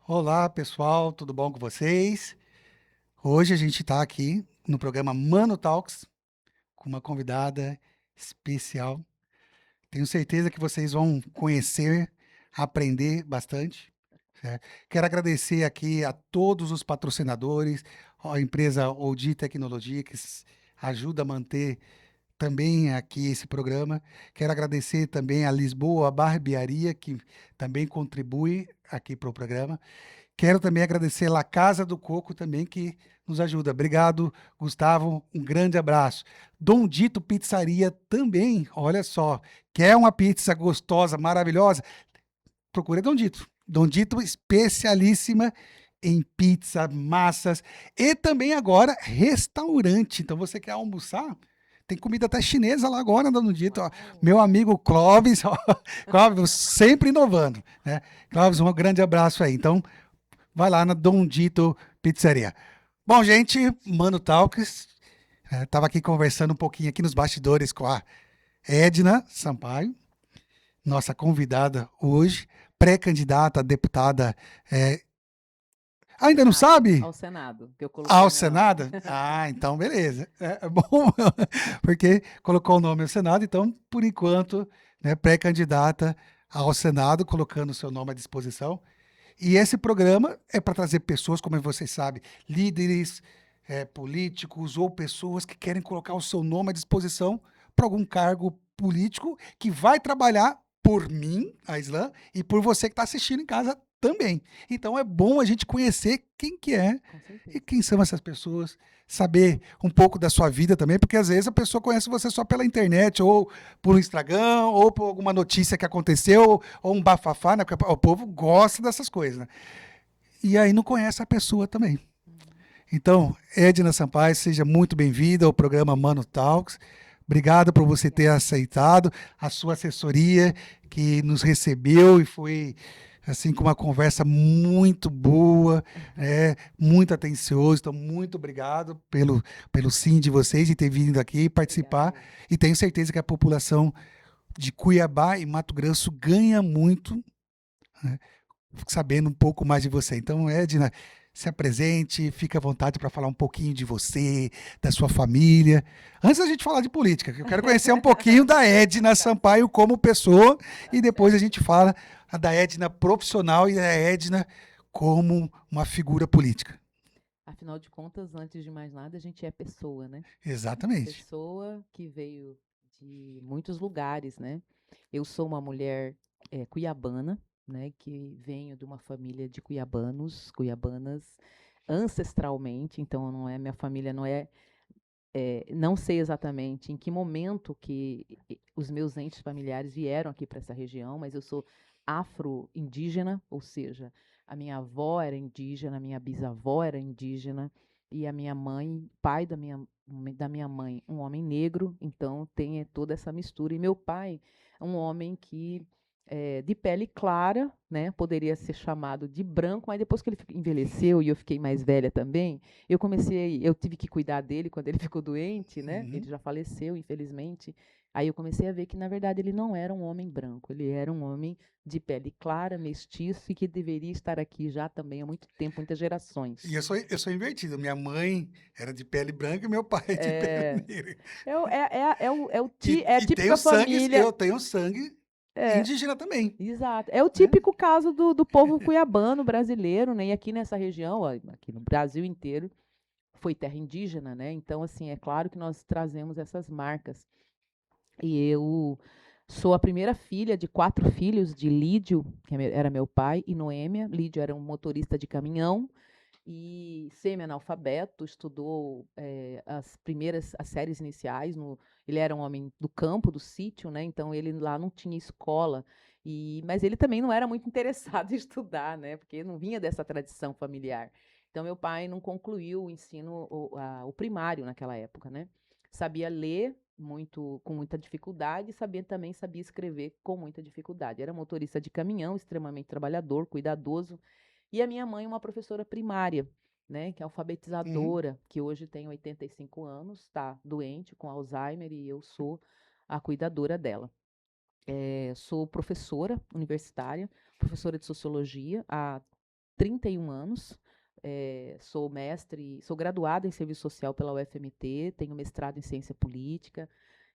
Olá, pessoal, tudo bom com vocês? Hoje a gente está aqui no programa Mano Talks com uma convidada especial. Tenho certeza que vocês vão conhecer, aprender bastante, certo? Quero agradecer aqui a todos os patrocinadores, a empresa Audi Tecnologia, que ajuda a manter também aqui esse programa. Quero agradecer também a Lisboa Barbearia, que também contribui aqui para o programa. Quero também agradecer a Casa do Coco também, que nos ajuda. Obrigado, Gustavo. Um grande abraço. Dom Dito Pizzaria também, olha só. Quer uma pizza gostosa, maravilhosa? Procure Dom Dito. Dom Dito, especialíssima em pizza, massas e também agora restaurante. Então, você quer almoçar? Tem comida até chinesa lá agora, Dom Dito. Ó. Uau! Meu amigo Clóvis, ó, Clóvis, sempre inovando. Né? Clóvis, um grande abraço aí. Então, vai lá na Dom Dito Pizzaria. Bom, gente, Mano Talks, estava aqui conversando um pouquinho aqui nos bastidores com a Edna Sampaio, nossa convidada hoje, pré-candidata a deputada. Ainda não Senado, sabe? ao Senado, que eu coloquei Ao o meu nome. Senado? Ah, então beleza. É bom, porque colocou o nome ao Senado, então, por enquanto, né, pré-candidata ao Senado, colocando o seu nome à disposição. E esse programa é para trazer pessoas, como vocês sabem, líderes, políticos ou pessoas que querem colocar o seu nome à disposição para algum cargo político que vai trabalhar por mim, a Islã, e por você que está assistindo em casa também. Então é bom a gente conhecer quem que é Com e certeza. quem são essas pessoas, saber um pouco da sua vida também, porque às vezes a pessoa conhece você só pela internet, ou por Instagram, ou por alguma notícia que aconteceu, ou um bafafá, né? Porque o povo gosta dessas coisas, né? E aí não conhece a pessoa também. Uhum. Então, Edna Sampaio, seja muito bem-vinda ao programa Mano Talks. Obrigado por você ter Obrigada. aceitado a sua assessoria que nos recebeu e foi assim com uma conversa muito boa, muito atencioso. Então, muito obrigado pelo sim de vocês e ter vindo aqui Obrigada participar. eu. E tenho certeza que a população de Cuiabá e Mato Grosso ganha muito, né, sabendo um pouco mais de você. Então, Edna, se apresente, fique à vontade para falar um pouquinho de você, da sua família. Antes da gente falar de política, eu quero conhecer um pouquinho da Edna Tá Sampaio certo, como pessoa tá e depois a certo. gente fala da Edna profissional e da Edna como uma figura política. Afinal de contas, antes de mais nada, a gente é pessoa, né? Exatamente. Pessoa que veio de muitos lugares, né? Eu sou uma mulher cuiabana, né? Que venho de uma família de cuiabanos, cuiabanas ancestralmente. Então, não é minha família, não é não sei exatamente em que momento que os meus entes familiares vieram aqui para essa região, mas eu sou afro-indígena, ou seja, a minha avó era indígena, a minha bisavó era indígena, e a minha mãe, pai da minha mãe, um homem negro, então tem toda essa mistura. E meu pai, um homem que de pele clara, né, poderia ser chamado de branco, mas depois que ele envelheceu e eu fiquei mais velha também, eu tive que cuidar dele quando ele ficou doente, né? Ele Uhum. já faleceu, infelizmente. Aí eu comecei a ver que, na verdade, ele não era um homem branco, ele era um homem de pele clara, mestiço e que deveria estar aqui já também há muito tempo, muitas E gerações. eu sou invertido. Minha mãe era de pele branca e meu pai é de pele É, negra. é a E tenho típica sangue, família. eu tenho sangue É, indígena também, exato. É o né? típico caso do povo cuiabano brasileiro, né? E aqui nessa região, ó, aqui no Brasil inteiro, foi terra indígena, né? Então, assim, é claro que nós trazemos essas marcas. E eu sou a primeira filha de 4 filhos de Lídio, que era meu pai, e Noêmia. Lídio era um motorista de caminhão e semi-analfabeto, estudou as séries iniciais. Ele era um homem do campo, do sítio, né? Então ele lá não tinha escola. Mas ele também não era muito interessado em estudar, né? Porque não vinha dessa tradição familiar. Então meu pai não concluiu o ensino, o primário naquela época, né? Sabia ler muito, com muita dificuldade, também sabia escrever com muita dificuldade. Era motorista de caminhão, extremamente trabalhador, cuidadoso, e a minha mãe, uma professora primária, né, que é Uhum. alfabetizadora, que hoje tem 85 anos, está doente com Alzheimer e eu sou a cuidadora dela. Sou professora universitária, professora de sociologia há 31 anos. Sou graduada em Serviço Social pela UFMT, tenho mestrado em Ciência Política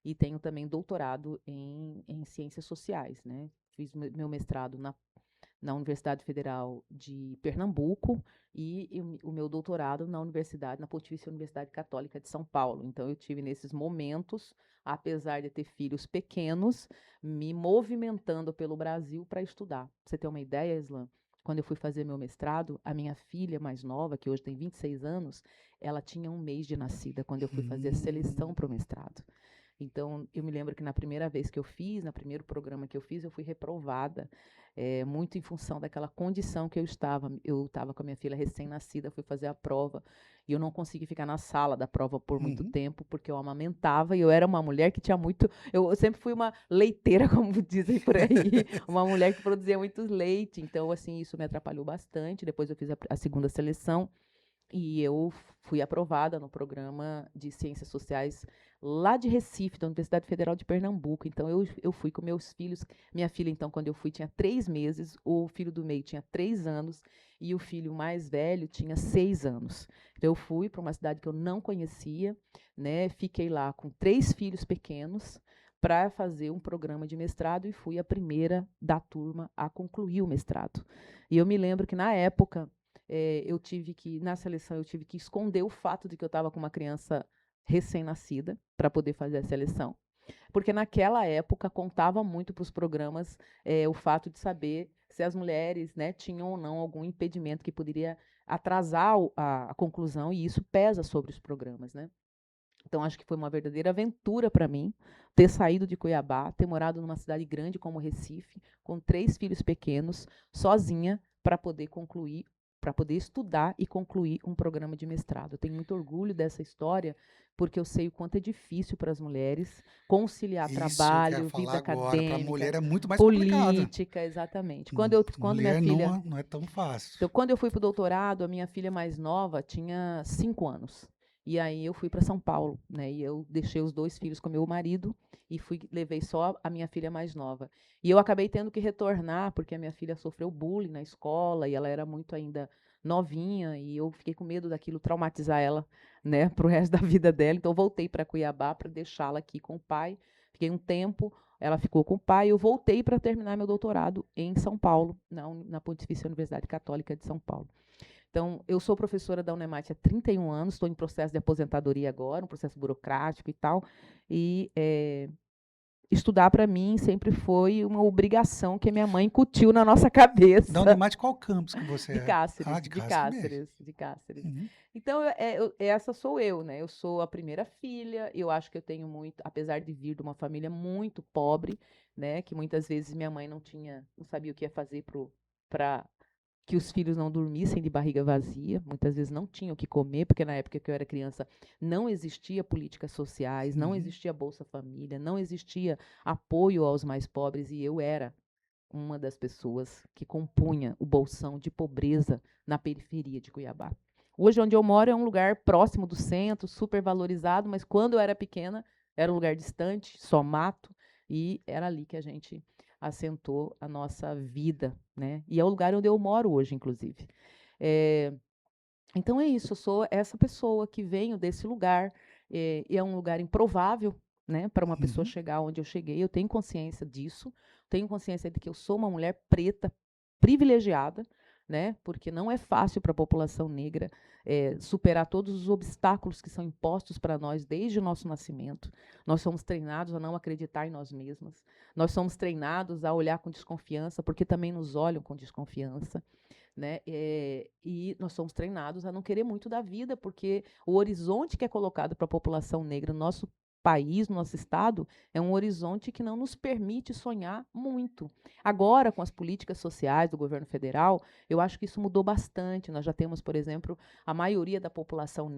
e tenho também doutorado em Ciências Sociais, né? Fiz meu mestrado na Universidade Federal de Pernambuco e o meu doutorado na Pontifícia Universidade Católica de São Paulo. Então, eu tive nesses momentos, apesar de ter filhos pequenos, me movimentando pelo Brasil para estudar. Pra você ter uma ideia, Islan, quando eu fui fazer meu mestrado, a minha filha mais nova, que hoje tem 26 anos, ela tinha 1 mês de nascida quando eu fui fazer a seleção para o mestrado. Então, eu me lembro que na primeira vez que eu fiz, no primeiro programa que eu fiz, eu fui reprovada, muito em função daquela condição que eu estava. Eu estava com a minha filha recém-nascida, fui fazer a prova, e eu não consegui ficar na sala da prova por muito tempo, porque eu amamentava, e eu era uma mulher que tinha muito... Eu sempre fui uma leiteira, como dizem por aí, uma mulher que produzia muito leite. Então, assim, isso me atrapalhou bastante. Depois eu fiz a segunda seleção, e eu fui aprovada no programa de Ciências Sociais lá de Recife, da Universidade Federal de Pernambuco. Então, eu fui com meus filhos. Minha filha, então, quando eu fui, tinha 3 meses. O filho do meio tinha 3 anos. E o filho mais velho tinha 6 anos. Então, eu fui para uma cidade que eu não conhecia, né? Fiquei lá com 3 filhos pequenos para fazer um programa de mestrado e fui a primeira da turma a concluir o mestrado. E eu me lembro que, na época, na seleção, eu tive que esconder o fato de que eu estava com uma criança recém-nascida para poder fazer a seleção. Porque naquela época contava muito para os programas o fato de saber se as mulheres, né, tinham ou não algum impedimento que poderia atrasar a conclusão, e isso pesa sobre os programas, né? Então, acho que foi uma verdadeira aventura para mim ter saído de Cuiabá, ter morado numa cidade grande como Recife, com 3 filhos pequenos, sozinha, para poder concluir, para poder estudar e concluir um programa de mestrado. Eu tenho muito orgulho dessa história, porque eu sei o quanto é difícil para as mulheres conciliar Isso que eu ia trabalho, falar vida agora. Para a acadêmica, mulher é muito mais complicado. política, exatamente. Quando minha Mulher filha não é tão fácil. Então, quando eu fui para o doutorado, a minha filha mais nova tinha 5 anos. E aí eu fui para São Paulo, né? E eu deixei os 2 filhos com meu marido e levei só a minha filha mais nova. E eu acabei tendo que retornar, porque a minha filha sofreu bullying na escola e ela era muito ainda novinha, e eu fiquei com medo daquilo traumatizar ela, né, para o resto da vida dela. Então, eu voltei para Cuiabá para deixá-la aqui com o pai. Fiquei um tempo, ela ficou com o pai, e eu voltei para terminar meu doutorado em São Paulo, na Pontifícia Universidade Católica de São Paulo. Então, eu sou professora da Unemate há 31 anos, estou em processo de aposentadoria agora, um processo burocrático e tal, e estudar para mim sempre foi uma obrigação que a minha mãe incutiu na nossa Da cabeça. Unemate, qual campus que você De é? Cáceres, Ah, de de Cáceres mesmo. Cáceres, de Cáceres. Uhum. Então, essa sou eu, né? Eu sou a primeira filha. Eu acho que eu tenho muito, apesar de vir de uma família muito pobre, né? Que muitas vezes minha mãe não sabia o que ia fazer para que os filhos não dormissem de barriga vazia. Muitas vezes não tinham o que comer, porque na época que eu era criança não existia políticas sociais, não existia Bolsa Família, não existia apoio aos mais pobres, e eu era uma das pessoas que compunha o bolsão de pobreza na periferia de Cuiabá. Hoje, onde eu moro, é um lugar próximo do centro, super valorizado, mas quando eu era pequena, era um lugar distante, só mato, e era ali que a gente assentou a nossa vida, né? E é o lugar onde eu moro hoje, inclusive. Então é isso, eu sou essa pessoa que venho desse lugar, e é um lugar improvável, né, para uma pessoa chegar onde eu cheguei. Eu tenho consciência disso, tenho consciência de que eu sou uma mulher preta privilegiada, né, porque não é fácil para a população negra superar todos os obstáculos que são impostos para nós desde o nosso nascimento. Nós somos treinados a não acreditar em nós mesmas, nós somos treinados a olhar com desconfiança, porque também nos olham com desconfiança, né? E nós somos treinados a não querer muito da vida, porque o horizonte que é colocado para a população negra no nosso país, no nosso estado, é um horizonte que não nos permite sonhar muito. Agora, com as políticas sociais do governo federal, eu acho que isso mudou bastante. Nós já temos, por exemplo, a maioria da população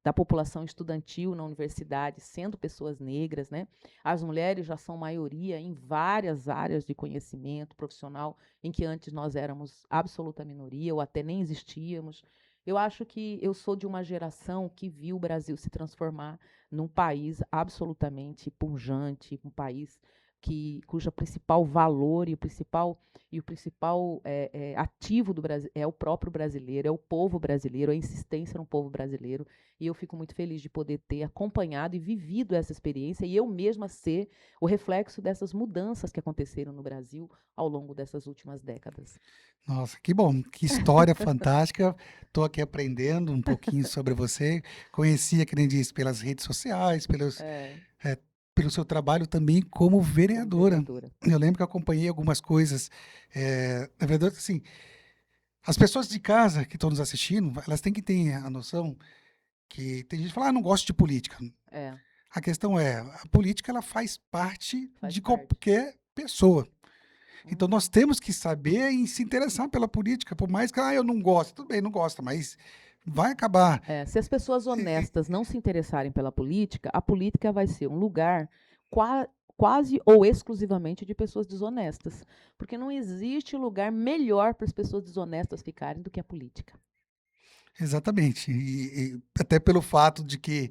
da população estudantil na universidade sendo pessoas negras, né? As mulheres já são maioria em várias áreas de conhecimento profissional, em que antes nós éramos absoluta minoria ou até nem existíamos. Eu acho que eu sou de uma geração que viu o Brasil se transformar num país absolutamente pujante, um país cuja principal valor e o principal ativo do Brasil é o próprio brasileiro, é o povo brasileiro, a insistência no povo brasileiro. E eu fico muito feliz de poder ter acompanhado e vivido essa experiência e eu mesma ser o reflexo dessas mudanças que aconteceram no Brasil ao longo dessas últimas décadas. Nossa, que bom, que história fantástica. Estou aqui aprendendo um pouquinho sobre você. Conhecia, que nem disse, pelas redes sociais, É, pelo seu trabalho também como como vereadora. vereadora. Eu lembro que eu acompanhei algumas coisas. Na verdade, assim, as pessoas de casa que estão nos assistindo, elas têm que ter a noção que tem gente que fala, não gosto de política. É, A questão é, a política ela faz parte faz de parte. qualquer pessoa. Então nós Uhum. temos que saber e se interessar pela política, por mais que eu não gosto, tudo bem, não gosta, mas vai acabar. Se as pessoas honestas não se interessarem pela política, a política vai ser um lugar quase ou exclusivamente de pessoas desonestas. Porque não existe lugar melhor para as pessoas desonestas ficarem do que a política. Exatamente. E até pelo fato de que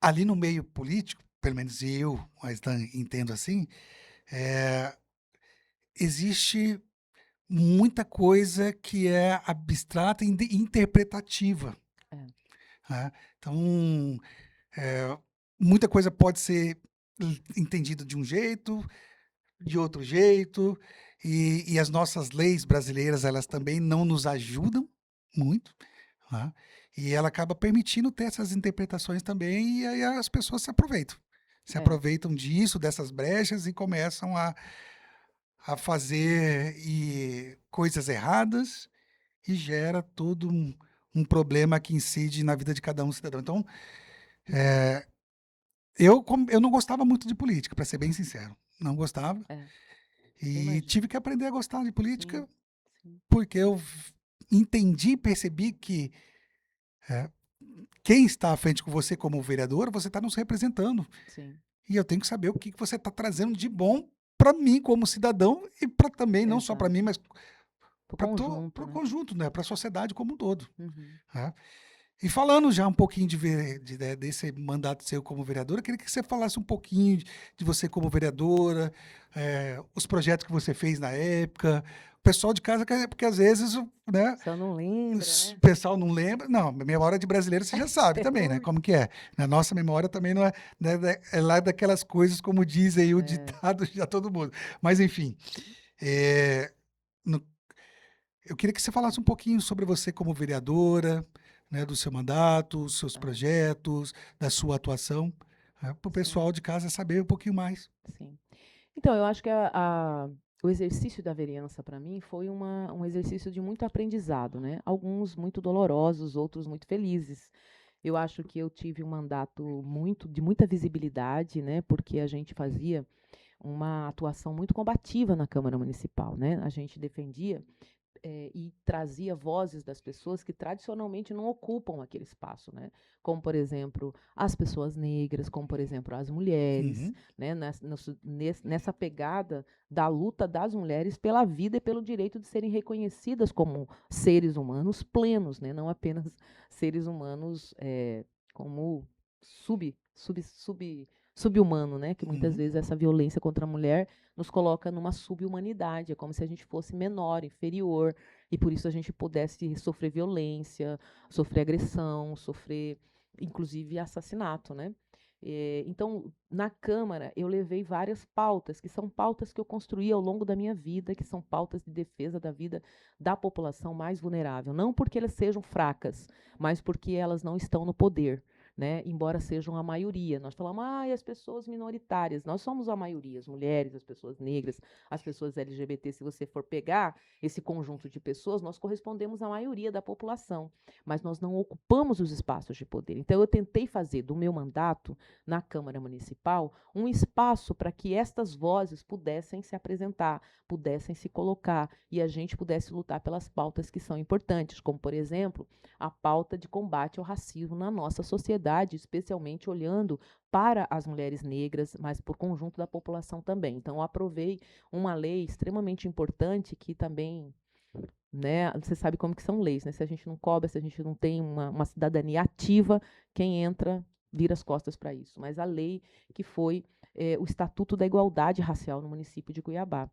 ali no meio político, pelo menos eu, mas entendo assim, é, existe muita coisa que é abstrata e interpretativa. É, Né? Então, é, muita coisa pode ser entendida de um jeito, de outro jeito, e as nossas leis brasileiras, elas também não nos ajudam muito, né? E ela acaba permitindo ter essas interpretações também, e aí as pessoas se é, aproveitam disso, dessas brechas, e começam a fazer coisas erradas, e gera todo um problema que incide na vida de cada um cidadão. Então, eu não gostava muito de política, para ser bem sincero. Não gostava. é. Eu E tive imagino. que aprender a gostar de Sim, política, sim, porque eu entendi e percebi que é, quem está à frente com você como vereador, você está nos representando. sim. E eu tenho que saber o que você está trazendo de bom para mim como cidadão e para também, não só para mim, Exato. mas Pro para conjunto, o né? conjunto, né? Para a sociedade como um todo. Uhum. Né? E falando já um pouquinho desse mandato seu como vereadora, eu queria que você falasse um pouquinho de você como vereadora, os projetos que você fez na época. O pessoal de casa, porque às vezes, né, Só não lembra, o né? pessoal não lembra. Não, memória de brasileiro você já sabe também, né? Ui, Como que é. Na nossa memória também não é, é lá daquelas coisas, como diz aí o é, ditado já todo mundo. Mas, enfim, é, no- eu queria que você falasse um pouquinho sobre você como vereadora, né, do seu mandato, os seus é, projetos, da sua atuação, para o sim, pessoal de casa saber um pouquinho mais. sim. Então, eu acho que o exercício da vereança para mim foi um exercício de muito aprendizado, né? Alguns muito dolorosos, outros muito felizes. Eu acho que eu tive um mandato de muita visibilidade, né? Porque a gente fazia uma atuação muito combativa na Câmara Municipal, né? A gente defendia e trazia vozes das pessoas que tradicionalmente não ocupam aquele espaço, né? Como, por exemplo, as pessoas negras, como, por exemplo, as mulheres, Uhum, né? Nessa pegada da luta das mulheres pela vida e pelo direito de serem reconhecidas como seres humanos plenos, né? Não apenas seres humanos como sub-humano, né? Que muitas uhum, vezes essa violência contra a mulher nos coloca numa subhumanidade, é como se a gente fosse menor, inferior, e por isso a gente pudesse sofrer violência, sofrer agressão, sofrer inclusive assassinato, né? Então, na Câmara, eu levei várias pautas, que são pautas que eu construí ao longo da minha vida, que são pautas de defesa da vida da população mais vulnerável. Não porque elas sejam fracas, mas porque elas não estão no poder. Né? Embora sejam a maioria. Nós falamos, as pessoas minoritárias. Nós somos a maioria, as mulheres, as pessoas negras, as pessoas LGBT. Se você for pegar esse conjunto de pessoas, nós correspondemos à maioria da população, mas nós não ocupamos os espaços de poder. Então, eu tentei fazer do meu mandato na Câmara Municipal um espaço para que estas vozes pudessem se apresentar, pudessem se colocar e a gente pudesse lutar pelas pautas que são importantes, como, por exemplo, a pauta de combate ao racismo na nossa sociedade, especialmente olhando para as mulheres negras, mas por conjunto da população também. Então, eu aprovei uma lei extremamente importante que também, né, você sabe como que são leis, né? Se a gente não cobra, se a gente não tem uma cidadania ativa, quem entra vira as costas para isso. Mas a lei que foi o Estatuto da Igualdade Racial no município de Cuiabá.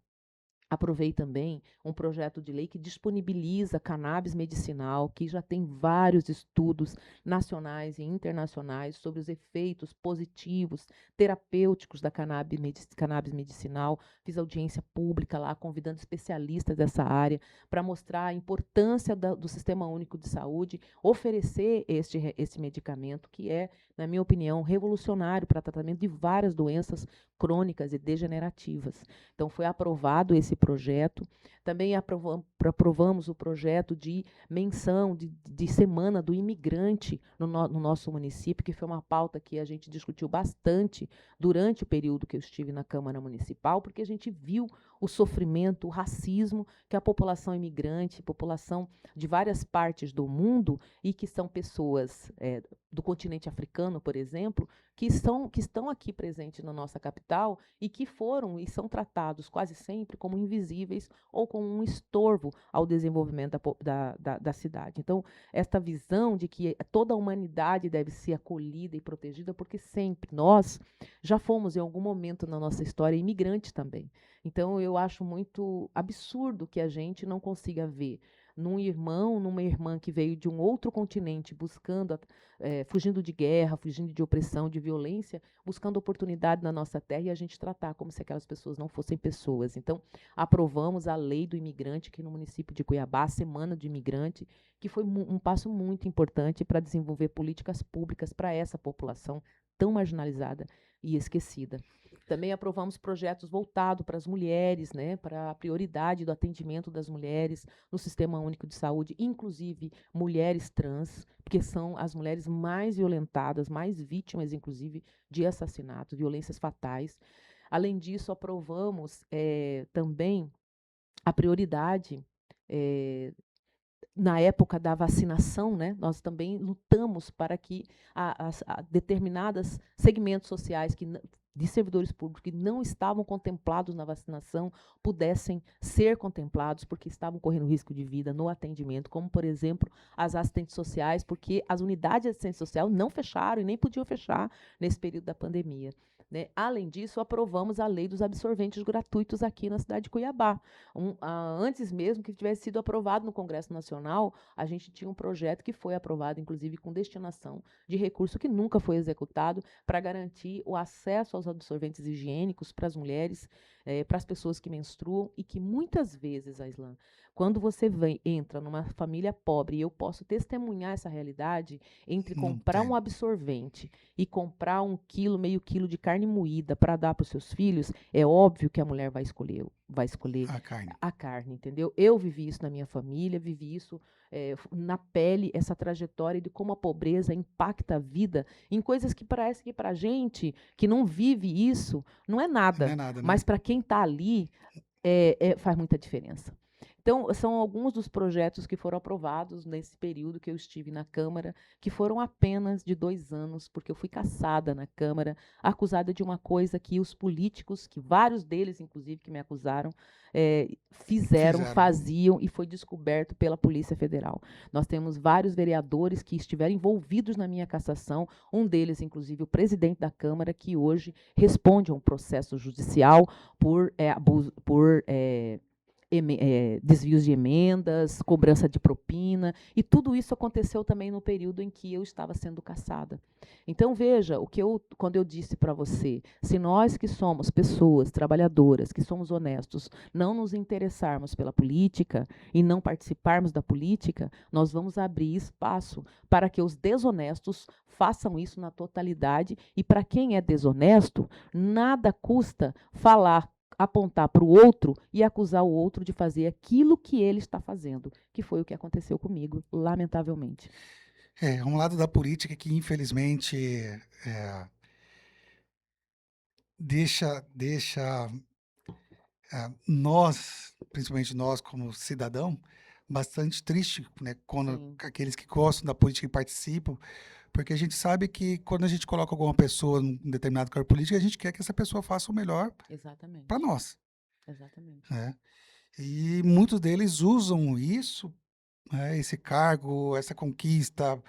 Aprovei também um projeto de lei que disponibiliza cannabis medicinal, que já tem vários estudos nacionais e internacionais sobre os efeitos positivos, terapêuticos da cannabis medicinal. Fiz audiência pública lá, convidando especialistas dessa área para mostrar a importância do Sistema Único de Saúde oferecer este medicamento, que é, na minha opinião, revolucionário para tratamento de várias doenças crônicas e degenerativas. Então, foi aprovado esse projeto. Também aprovamos o projeto de menção de Semana do Imigrante no nosso município, que foi uma pauta que a gente discutiu bastante durante o período que eu estive na Câmara Municipal, porque a gente viu o sofrimento, o racismo que a população imigrante, população de várias partes do mundo, e que são pessoas do continente africano, por exemplo, que estão aqui presentes na nossa capital e que foram e são tratados quase sempre como invisíveis ou como um estorvo ao desenvolvimento da cidade. Então, esta visão de que toda a humanidade deve ser acolhida e protegida, porque sempre nós já fomos, em algum momento na nossa história, imigrantes também. Então, eu acho muito absurdo que a gente não consiga ver num irmão, numa irmã que veio de um outro continente buscando fugindo de guerra, fugindo de opressão, de violência, buscando oportunidade na nossa terra e a gente tratar como se aquelas pessoas não fossem pessoas. Então, aprovamos a lei do imigrante aqui no município de Cuiabá, a Semana do Imigrante, que foi um passo muito importante para desenvolver políticas públicas para essa população tão marginalizada e esquecida. Também aprovamos projetos voltados para as mulheres, né, para a prioridade do atendimento das mulheres no Sistema Único de Saúde, inclusive mulheres trans, porque são as mulheres mais violentadas, mais vítimas, inclusive, de assassinato, violências fatais. Além disso, aprovamos também a prioridade na época da vacinação, né, nós também lutamos para que determinados segmentos sociais de servidores públicos que não estavam contemplados na vacinação pudessem ser contemplados, porque estavam correndo risco de vida no atendimento, como, por exemplo, as assistentes sociais, porque as unidades de assistência social não fecharam e nem podiam fechar nesse período da pandemia. Né? Além disso, aprovamos a lei dos absorventes gratuitos aqui na cidade de Cuiabá. Antes mesmo que tivesse sido aprovado no Congresso Nacional, a gente tinha um projeto que foi aprovado, inclusive com destinação de recurso que nunca foi executado, para garantir o acesso aos absorventes higiênicos para as mulheres, para as pessoas que menstruam e que muitas vezes, Aislan, quando você entra numa família pobre, e eu posso testemunhar essa realidade, entre Não comprar um tem. absorvente e comprar 1 quilo, meio quilo de carne moída para dar para os seus filhos, é óbvio que a mulher vai escolher A carne. a carne, entendeu? Eu vivi isso na minha família, vivi isso na pele, essa trajetória de como a pobreza impacta a vida em coisas que parece que para a gente, que não vive isso, não é Não nada, é nada, né? mas para quem está ali, faz muita diferença. Então, são alguns dos projetos que foram aprovados nesse período que eu estive na Câmara, que foram apenas de 2 anos, porque eu fui cassada na Câmara, acusada de uma coisa que os políticos, que vários deles, inclusive, que me acusaram, fizeram, Fizeram. faziam, e foi descoberto pela Polícia Federal. Nós temos vários vereadores que estiveram envolvidos na minha cassação, um deles, inclusive, o presidente da Câmara, que hoje responde a um processo judicial por abuso, por desvios de emendas, cobrança de propina, e tudo isso aconteceu também no período em que eu estava sendo cassada. Então, veja, quando eu disse para você, se nós que somos pessoas trabalhadoras, que somos honestos, não nos interessarmos pela política e não participarmos da política, nós vamos abrir espaço para que os desonestos façam isso na totalidade, e para quem é desonesto, nada custa falar, apontar para o outro e acusar o outro de fazer aquilo que ele está fazendo, que foi o que aconteceu comigo, lamentavelmente. É um lado da política que, infelizmente, deixa nós, principalmente nós como cidadão, bastante triste, né? Quando Sim, aqueles que gostam da política e participam, porque a gente sabe que quando a gente coloca alguma pessoa num determinado cargo político, a gente quer que essa pessoa faça o melhor para exatamente. nós, Exatamente. né? E muitos deles usam isso, né, esse cargo, essa conquista,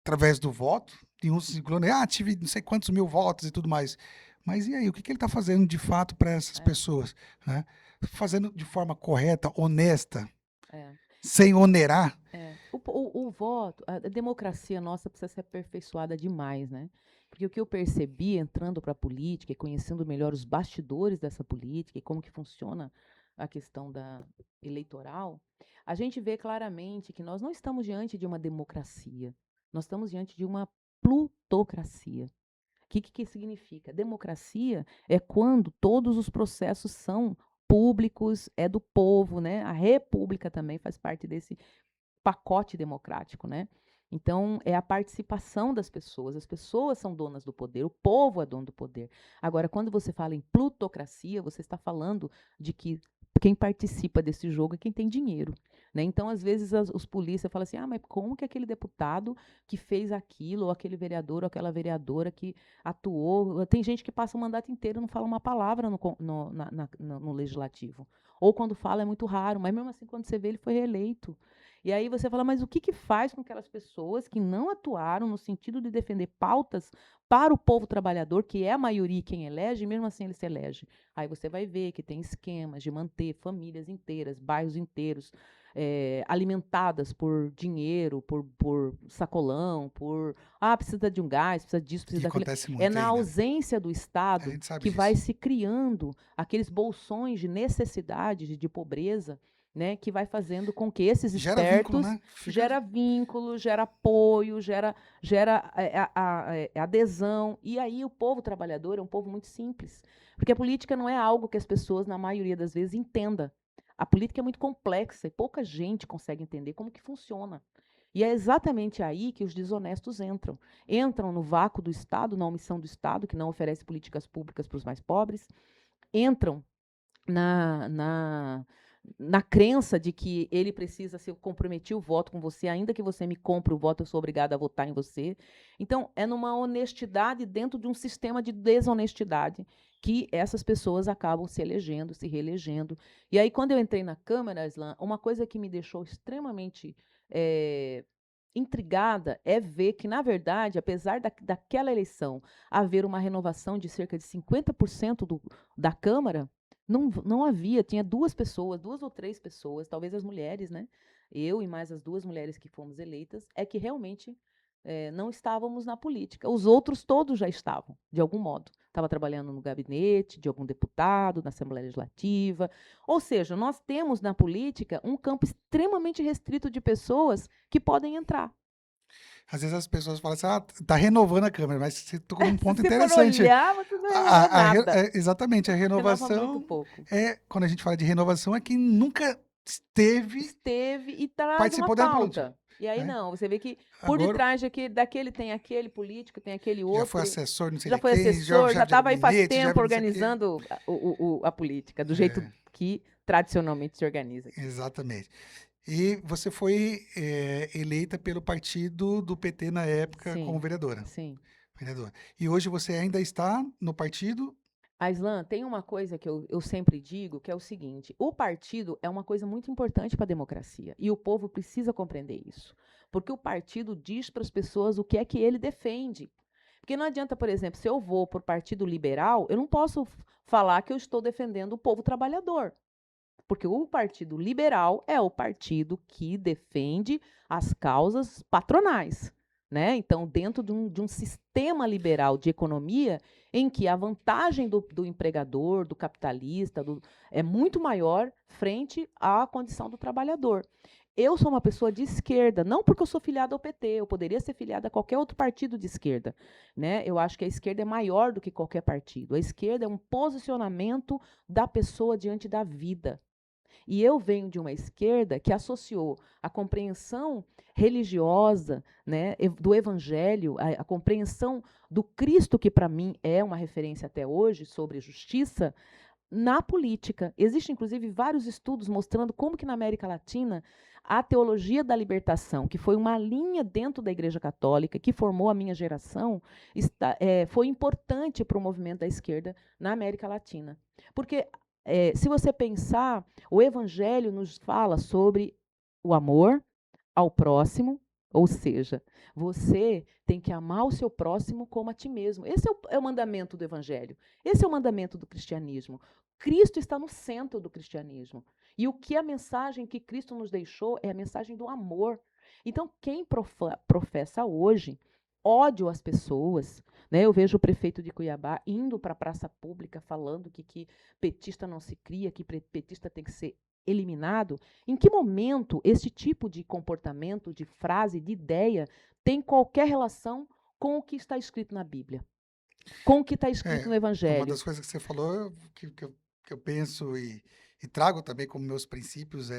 através do voto. E uns incluem, tive não sei quantos mil votos e tudo mais. Mas e aí, o que ele está fazendo de fato para essas É, pessoas, né? Fazendo de forma correta, honesta, é. sem onerar? É, o voto, a democracia nossa precisa ser aperfeiçoada demais, né? Porque o que eu percebi entrando para a política e conhecendo melhor os bastidores dessa política e como que funciona a questão da eleitoral, a gente vê claramente que nós não estamos diante de uma democracia, nós estamos diante de uma plutocracia. O que significa? Democracia é quando todos os processos são públicos, é do povo, né? A república também faz parte desse pacote democrático, né? Então, é a participação das pessoas. As pessoas são donas do poder, o povo é dono do poder. Agora, quando você fala em plutocracia, você está falando de que quem participa desse jogo é quem tem dinheiro. Né? Então, às vezes, os polícias falam assim: ah, mas como que aquele deputado que fez aquilo, ou aquele vereador, ou aquela vereadora que atuou. Tem gente que passa o mandato inteiro e não fala uma palavra no legislativo. Ou quando fala é muito raro, mas mesmo assim, quando você vê, ele foi reeleito. E aí você fala, mas o que faz com aquelas pessoas que não atuaram no sentido de defender pautas para o povo trabalhador, que é a maioria quem elege, e mesmo assim ele se elege? Aí você vai ver que tem esquemas de manter famílias inteiras, bairros inteiros, alimentadas por dinheiro, por sacolão, precisa de um gás, precisa disso, precisa Que daquilo. acontece É muito na ainda. ausência do A Estado gente sabe que vai disso. se criando aqueles bolsões de necessidade, de pobreza, né, que vai fazendo com que esses Gera vínculo, espertos né? Fica. gera vínculo, gera apoio, gera adesão. E aí o povo trabalhador é um povo muito simples. Porque a política não é algo que as pessoas, na maioria das vezes, entendam. A política é muito complexa e pouca gente consegue entender como que funciona. E é exatamente aí que os desonestos entram. Entram no vácuo do Estado, na omissão do Estado, que não oferece políticas públicas para os mais pobres, entram na, na, na crença de que ele precisa se comprometer o voto com você, ainda que você me compre o voto, eu sou obrigada a votar em você. Então, é numa honestidade dentro de um sistema de desonestidade que essas pessoas acabam se elegendo, se reelegendo. E aí, quando eu entrei na Câmara, Islan, uma coisa que me deixou extremamente intrigada é ver que, na verdade, apesar daquela eleição haver uma renovação de cerca de 50% da Câmara, não havia, tinha duas pessoas, duas ou três pessoas, talvez as mulheres, né? Eu e mais as duas mulheres que fomos eleitas, é que realmente não estávamos na política. Os outros todos já estavam, de algum modo. Estava trabalhando no gabinete de algum deputado, na Assembleia Legislativa. Ou seja, nós temos na política um campo extremamente restrito de pessoas que podem entrar. Às vezes as pessoas falam assim, tá renovando a Câmara, mas você tocou num Se ponto você for interessante. olhar, você não renova nada. Exatamente, a Renova muito renovação pouco. quando a gente fala de renovação, é quem nunca esteve, Esteve e traz uma participou da política, pauta. E aí né? não, você vê que por Agora detrás daquele tem aquele político, tem aquele já foi outro, assessor, não sei já de foi quem, já assessor, já chefe de estava aí faz gabinete, já tempo não sei o quê. organizando a política, do jeito É, que tradicionalmente se organiza aqui. exatamente. E você foi eleita pelo partido do PT na época como Sim, vereadora. sim. Vereadora. E hoje você ainda está no partido? Aislan, tem uma coisa que eu sempre digo, que é o seguinte: o partido é uma coisa muito importante para a democracia e o povo precisa compreender isso. Porque o partido diz para as pessoas o que é que ele defende. Porque não adianta, por exemplo, se eu vou por partido liberal, eu não posso falar que eu estou defendendo o povo trabalhador. Porque o partido liberal é o partido que defende as causas patronais. Né? Então, dentro de um sistema liberal de economia, em que a vantagem do empregador, do capitalista, é muito maior frente à condição do trabalhador. Eu sou uma pessoa de esquerda, não porque eu sou filiada ao PT, eu poderia ser filiada a qualquer outro partido de esquerda. Né? Eu acho que a esquerda é maior do que qualquer partido. A esquerda é um posicionamento da pessoa diante da vida. E eu venho de uma esquerda que associou a compreensão religiosa, né, do evangelho, a compreensão do Cristo, que para mim é uma referência até hoje sobre justiça, na política. Existem, inclusive, vários estudos mostrando como que na América Latina a teologia da libertação, que foi uma linha dentro da Igreja Católica, que formou a minha geração, foi importante para o movimento da esquerda na América Latina. Porque, se você pensar, o Evangelho nos fala sobre o amor ao próximo, Ou seja, você tem que amar o seu próximo como a ti mesmo. Esse é o mandamento do Evangelho. Esse é o mandamento do cristianismo. Cristo está no centro do cristianismo. E o que a mensagem que Cristo nos deixou é a mensagem do amor. Então, quem professa hoje ódio às pessoas, né? Eu vejo o prefeito de Cuiabá indo para a praça pública falando que petista não se cria, que petista tem que ser eliminado. Em que momento esse tipo de comportamento, de frase, de ideia tem qualquer relação com o que está escrito na Bíblia? Com o que está escrito no É, uma Evangelho? das coisas que você falou, que eu penso e trago também como meus princípios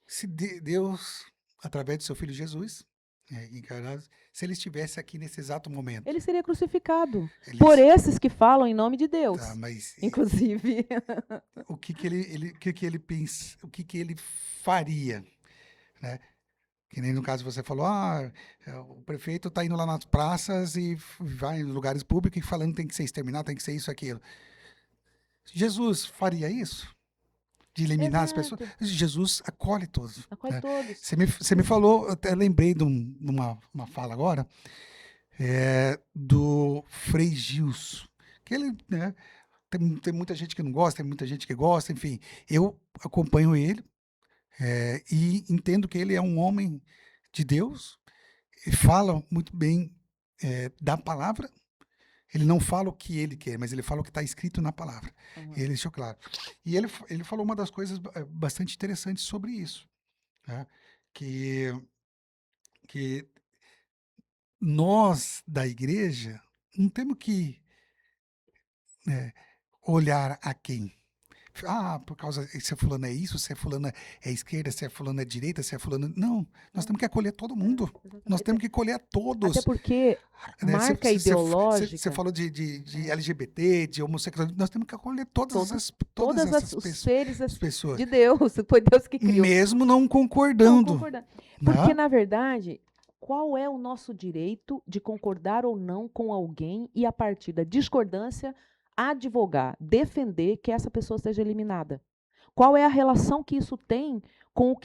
se Deus, através do seu filho Jesus, encarnado, se ele estivesse aqui nesse exato momento, Ele seria crucificado ele, por esses que falam em nome de tá, Deus, mas inclusive. o que que ele pensa, o que ele faria, né? Que nem no caso você falou, o prefeito está indo lá nas praças e vai em lugares públicos e falando que tem que ser exterminado, tem que ser isso, aquilo. Jesus faria isso? De eliminar as pessoas? Exato. Jesus acolhe todos. Acolhe Né? todos. Você me falou, eu até lembrei de uma fala agora, do Frei Gilson, que ele, né, tem muita gente que não gosta, tem muita gente que gosta, enfim, eu acompanho ele e entendo que ele é um homem de Deus e fala muito bem da palavra. Ele não fala o que ele quer, mas ele fala o que está escrito na palavra. Uhum. Ele deixou claro. E ele falou uma das coisas bastante interessantes sobre isso, né? que, que nós da igreja não temos que olhar a quem. Por causa se é fulano é isso, se é fulano é esquerda, se é fulano é direita, se é fulano. Não, nós temos que acolher todo mundo. Nós temos que acolher a Até todos. porque Né? marca Você ideológica, falou de LGBT, de homossexualidade. Nós temos que acolher todas todas essas os seres pessoas, de Deus, foi Deus que criou. mesmo não Não concordando. concordar. Porque, Né? na verdade, qual é o nosso direito de concordar ou não com alguém e, a partir da discordância, advogar, defender que essa pessoa seja eliminada? Qual é a relação que isso tem com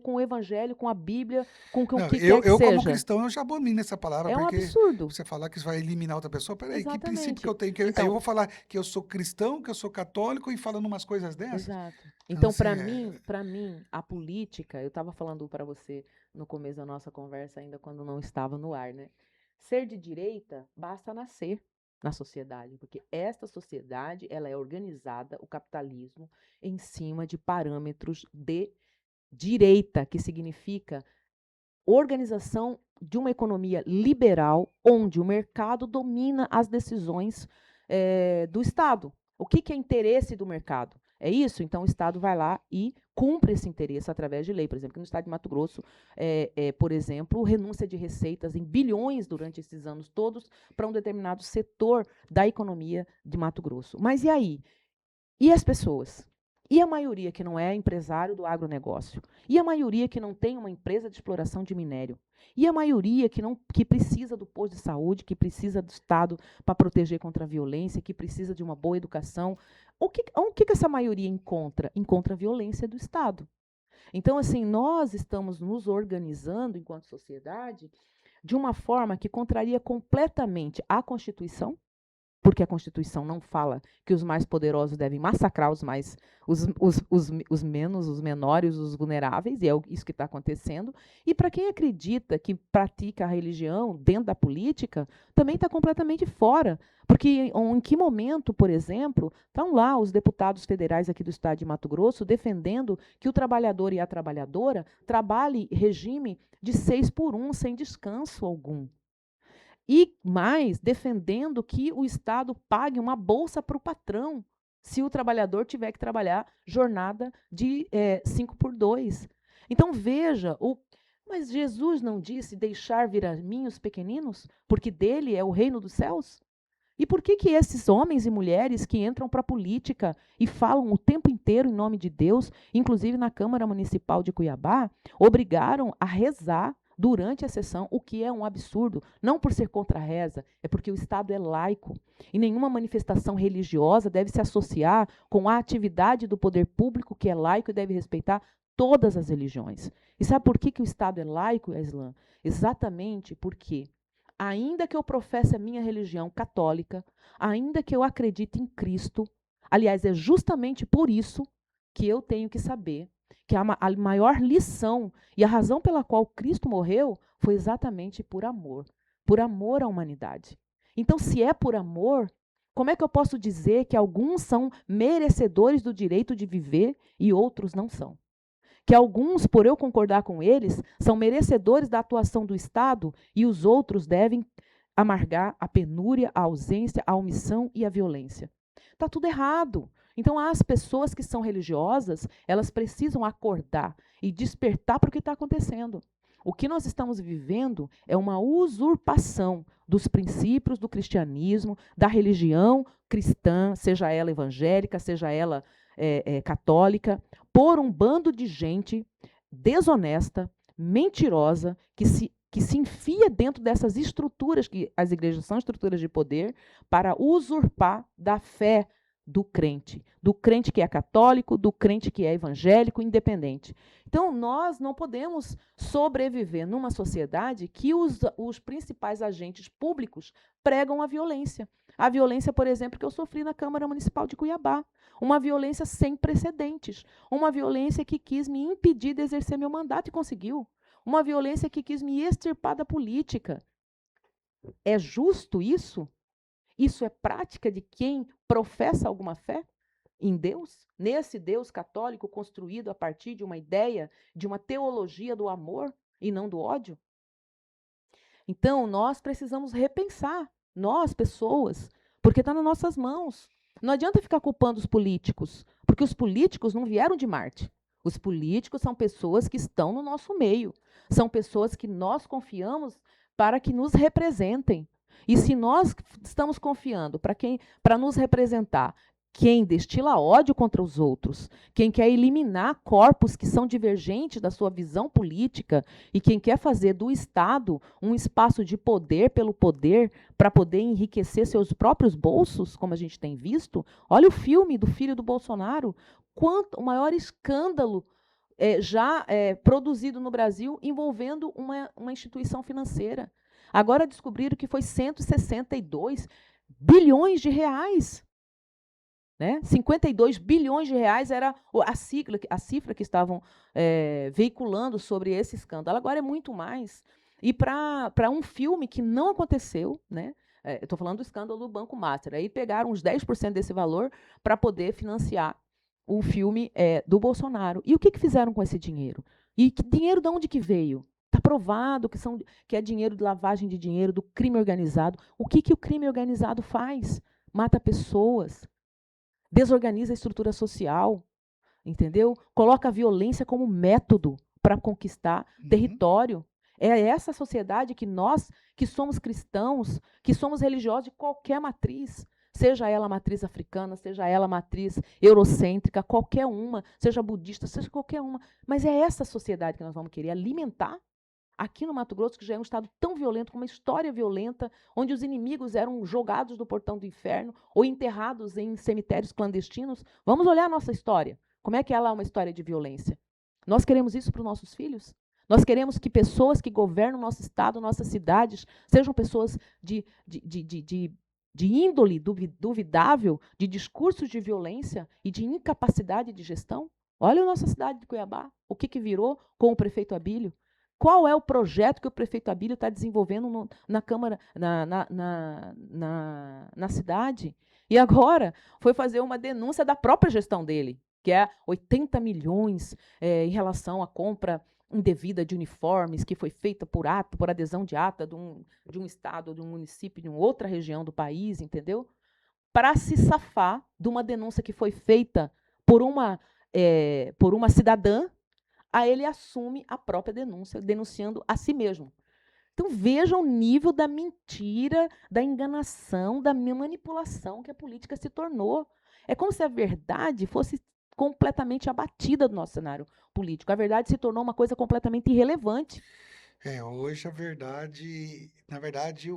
o Evangelho, com a Bíblia, com o Não, que quer que eu como seja? cristão, eu já abomino essa palavra, É um porque absurdo. você falar que isso vai eliminar outra pessoa, peraí, que princípio que Exatamente. eu tenho? Aí eu Então, vou falar que eu sou cristão, que eu sou católico e falando umas coisas dessas? exato. Então, Então, assim, para mim, a política, eu estava falando para você no começo da nossa conversa, ainda quando não estava no ar, né? Ser de direita basta nascer na sociedade, porque esta sociedade, ela é organizada, o capitalismo, em cima de parâmetros de direita, que significa organização de uma economia liberal, onde o mercado domina as decisões do Estado. O que é interesse do mercado? É isso? Então, o Estado vai lá e cumpre esse interesse através de lei. Por exemplo, no estado de Mato Grosso, por exemplo, renúncia de receitas em bilhões durante esses anos todos para um determinado setor da economia de Mato Grosso. Mas e aí? E as pessoas? E a maioria que não é empresário do agronegócio? E a maioria que não tem uma empresa de exploração de minério? E a maioria que precisa do posto de saúde, que precisa do Estado para proteger contra a violência, que precisa de uma boa educação? O que essa maioria encontra? Encontra a violência do Estado. Então, assim, nós estamos nos organizando enquanto sociedade de uma forma que contraria completamente a Constituição, porque a Constituição não fala que os mais poderosos devem massacrar os menos, os menores, os vulneráveis, e é isso que está acontecendo. E para quem acredita que pratica a religião dentro da política, também está completamente fora. Porque em que momento, por exemplo, estão lá os deputados federais aqui do estado de Mato Grosso defendendo que o trabalhador e a trabalhadora trabalhem regime de 6 por 1, sem descanso algum. E mais, defendendo que o Estado pague uma bolsa para o patrão, se o trabalhador tiver que trabalhar jornada de 5 por 2. Então, veja, mas Jesus não disse deixar vir a mim os pequeninos, porque dele é o reino dos céus? E por que esses homens e mulheres que entram para a política e falam o tempo inteiro em nome de Deus, inclusive na Câmara Municipal de Cuiabá, obrigaram a rezar durante a sessão, o que é um absurdo, não por ser contra a reza, é porque o Estado é laico. E nenhuma manifestação religiosa deve se associar com a atividade do poder público, que é laico e deve respeitar todas as religiões. E sabe por que o Estado é laico, é Islã? Exatamente porque, ainda que eu professe a minha religião católica, ainda que eu acredite em Cristo, aliás, é justamente por isso que eu tenho que saber que a maior lição e a razão pela qual Cristo morreu foi exatamente por amor à humanidade. Então, se é por amor, como é que eu posso dizer que alguns são merecedores do direito de viver e outros não são? Que alguns, por eu concordar com eles, são merecedores da atuação do Estado e os outros devem amargar a penúria, a ausência, a omissão e a violência. Está tudo errado. Então, as pessoas que são religiosas, elas precisam acordar e despertar para o que está acontecendo. O que nós estamos vivendo é uma usurpação dos princípios do cristianismo, da religião cristã, seja ela evangélica, seja ela católica, por um bando de gente desonesta, mentirosa, que se enfia dentro dessas estruturas, que as igrejas são estruturas de poder, para usurpar da fé do crente que é católico, do crente que é evangélico, independente. Então, nós não podemos sobreviver numa sociedade que os principais agentes públicos pregam a violência. A violência, por exemplo, que eu sofri na Câmara Municipal de Cuiabá. Uma violência sem precedentes. Uma violência que quis me impedir de exercer meu mandato e conseguiu. Uma violência que quis me extirpar da política. É justo isso? Isso é prática de quem professa alguma fé em Deus? Nesse Deus católico construído a partir de uma ideia, de uma teologia do amor e não do ódio? Então, nós precisamos repensar, nós, pessoas, porque está nas nossas mãos. Não adianta ficar culpando os políticos, porque os políticos não vieram de Marte. Os políticos são pessoas que estão no nosso meio, são pessoas que nós confiamos para que nos representem. E se nós estamos confiando para nos representar quem destila ódio contra os outros, quem quer eliminar corpos que são divergentes da sua visão política e quem quer fazer do Estado um espaço de poder pelo poder para poder enriquecer seus próprios bolsos, como a gente tem visto, olha o filme do filho do Bolsonaro, o maior escândalo já produzido no Brasil envolvendo uma instituição financeira. Agora descobriram que foi 162 bilhões de reais. Né? 52 bilhões de reais era a cifra que estavam veiculando sobre esse escândalo. Agora é muito mais. E para um filme que não aconteceu, né? Eu estou falando do escândalo do Banco Master. Aí pegaram uns 10% desse valor para poder financiar o filme do Bolsonaro. E o que fizeram com esse dinheiro? E que dinheiro de onde que veio? Está provado que é dinheiro de lavagem de dinheiro, do crime organizado. O que o crime organizado faz? Mata pessoas, desorganiza a estrutura social, entendeu? Coloca a violência como método para conquistar território. É essa sociedade que nós, que somos cristãos, que somos religiosos de qualquer matriz, seja ela matriz africana, seja ela matriz eurocêntrica, qualquer uma, seja budista, seja qualquer uma, mas é essa sociedade que nós vamos querer alimentar aqui no Mato Grosso, que já é um estado tão violento, com uma história violenta, onde os inimigos eram jogados do portão do inferno ou enterrados em cemitérios clandestinos. Vamos olhar a nossa história. Como é que ela é uma história de violência? Nós queremos isso para os nossos filhos? Nós queremos que pessoas que governam nosso estado, nossas cidades, sejam pessoas de índole duvidável, de discursos de violência e de incapacidade de gestão? Olha a nossa cidade de Cuiabá, o que virou com o prefeito Abílio. Qual é o projeto que o prefeito Abílio está desenvolvendo na Câmara, na cidade? E agora foi fazer uma denúncia da própria gestão dele, que é 80 milhões em relação à compra indevida de uniformes, que foi feita por adesão de ata de um estado, de um município, de uma outra região do país, entendeu? Para se safar de uma denúncia que foi feita por uma cidadã, aí ele assume a própria denúncia, denunciando a si mesmo. Então, vejam o nível da mentira, da enganação, da manipulação que a política se tornou. É como se a verdade fosse completamente abatida do nosso cenário político. A verdade se tornou uma coisa completamente irrelevante. Hoje na verdade,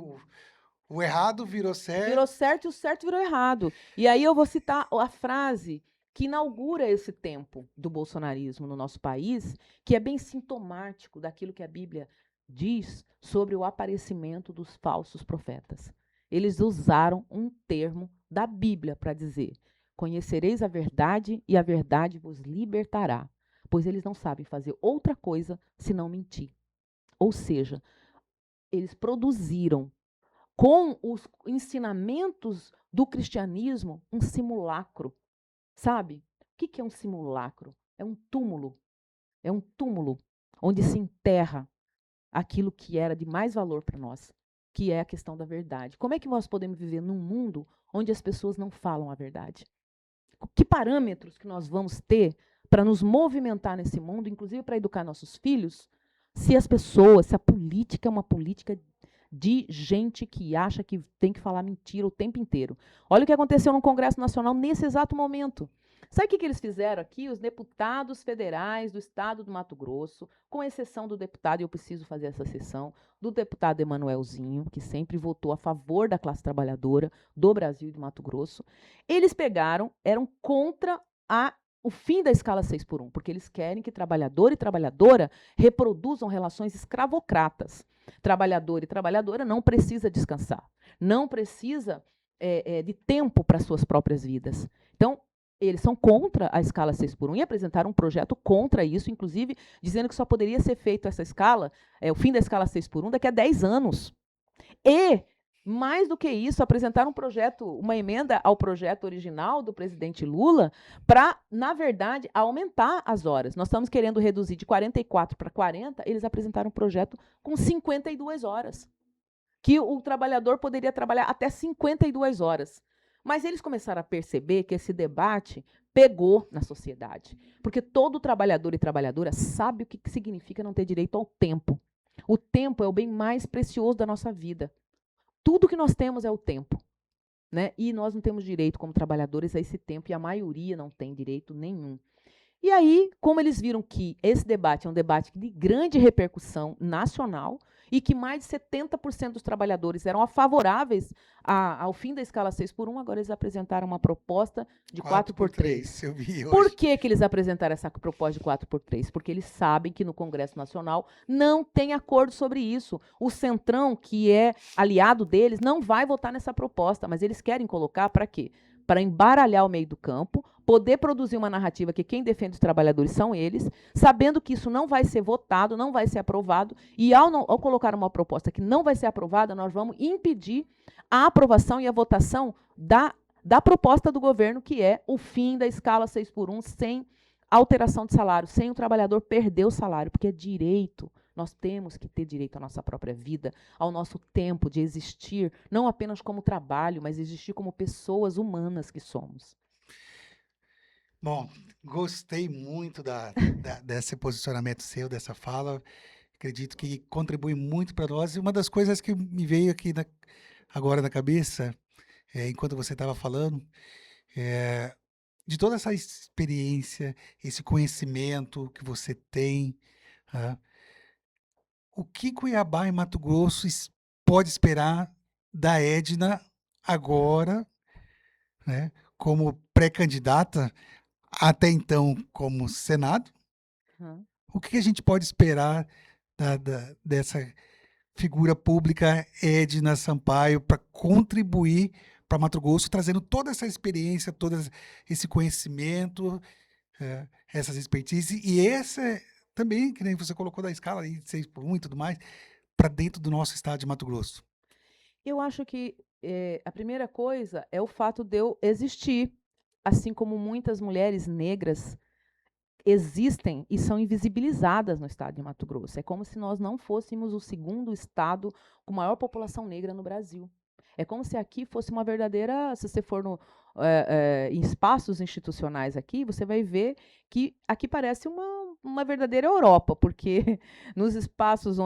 o errado virou certo. Virou certo e o certo virou errado. E aí eu vou citar a frase que inaugura esse tempo do bolsonarismo no nosso país, que é bem sintomático daquilo que a Bíblia diz sobre o aparecimento dos falsos profetas. Eles usaram um termo da Bíblia para dizer: conhecereis a verdade e a verdade vos libertará, pois eles não sabem fazer outra coisa senão mentir. Ou seja, eles produziram com os ensinamentos do cristianismo um simulacro. Sabe? O que é um simulacro? É um túmulo. É um túmulo onde se enterra aquilo que era de mais valor para nós, que é a questão da verdade. Como é que nós podemos viver num mundo onde as pessoas não falam a verdade? Que parâmetros que nós vamos ter para nos movimentar nesse mundo, inclusive para educar nossos filhos, se as pessoas, se a política é uma política de gente que acha que tem que falar mentira o tempo inteiro. Olha o que aconteceu no Congresso Nacional nesse exato momento. Sabe o que eles fizeram aqui? Os deputados federais do estado do Mato Grosso, com exceção do deputado, e eu preciso fazer essa sessão, do deputado Emanuelzinho, que sempre votou a favor da classe trabalhadora do Brasil e do Mato Grosso, eles eram contra o fim da escala 6 por 1, porque eles querem que trabalhador e trabalhadora reproduzam relações escravocratas. Trabalhador e trabalhadora não precisa descansar, não precisa de tempo para suas próprias vidas. Então, eles são contra a escala 6 por 1 e apresentaram um projeto contra isso, inclusive dizendo que só poderia ser feito essa escala, o fim da escala 6 por 1 daqui a 10 anos. E, mais do que isso, apresentaram um projeto, uma emenda ao projeto original do presidente Lula para, na verdade, aumentar as horas. Nós estamos querendo reduzir de 44 para 40, eles apresentaram um projeto com 52 horas, que o trabalhador poderia trabalhar até 52 horas. Mas eles começaram a perceber que esse debate pegou na sociedade, porque todo trabalhador e trabalhadora sabe o que significa não ter direito ao tempo. O tempo é o bem mais precioso da nossa vida. Tudo que nós temos é o tempo, né? E nós não temos direito, como trabalhadores, a esse tempo, e a maioria não tem direito nenhum. E aí, como eles viram que esse debate é um debate de grande repercussão nacional e que mais de 70% dos trabalhadores eram favoráveis ao fim da escala 6 por 1, agora eles apresentaram uma proposta de 4 por 3. Eu vi Por hoje. que eles apresentaram essa proposta de 4 por 3? Porque eles sabem que no Congresso Nacional não tem acordo sobre isso. O Centrão, que é aliado deles, não vai votar nessa proposta, mas eles querem colocar para quê? Para embaralhar o meio do campo, poder produzir uma narrativa que quem defende os trabalhadores são eles, sabendo que isso não vai ser votado, não vai ser aprovado, e ao colocar uma proposta que não vai ser aprovada, nós vamos impedir a aprovação e a votação da proposta do governo, que é o fim da escala 6 por 1 sem alteração de salário, sem o trabalhador perder o salário, porque é direito. Nós temos que ter direito à nossa própria vida, ao nosso tempo de existir, não apenas como trabalho, mas existir como pessoas humanas que somos. Bom, gostei muito desse posicionamento seu, dessa fala. Acredito que contribui muito para nós. E uma das coisas que me veio aqui agora na cabeça, enquanto você estava falando, de toda essa experiência, esse conhecimento que você tem, o que Cuiabá e Mato Grosso pode esperar da Edna agora, né, como pré-candidata, até então como Senado? O que a gente pode esperar dessa figura pública Edna Sampaio para contribuir para Mato Grosso, trazendo toda essa experiência, todo esse conhecimento, essas expertise, e essa também, que nem você colocou da escala aí, 6 por 1 e tudo mais, para dentro do nosso estado de Mato Grosso? Eu acho que a primeira coisa é o fato de eu existir, assim como muitas mulheres negras existem e são invisibilizadas no estado de Mato Grosso. É como se nós não fôssemos o segundo estado com maior população negra no Brasil. É como se aqui fosse uma verdadeira. Se você for em espaços institucionais aqui, você vai ver que aqui parece uma verdadeira Europa, porque nesses espaços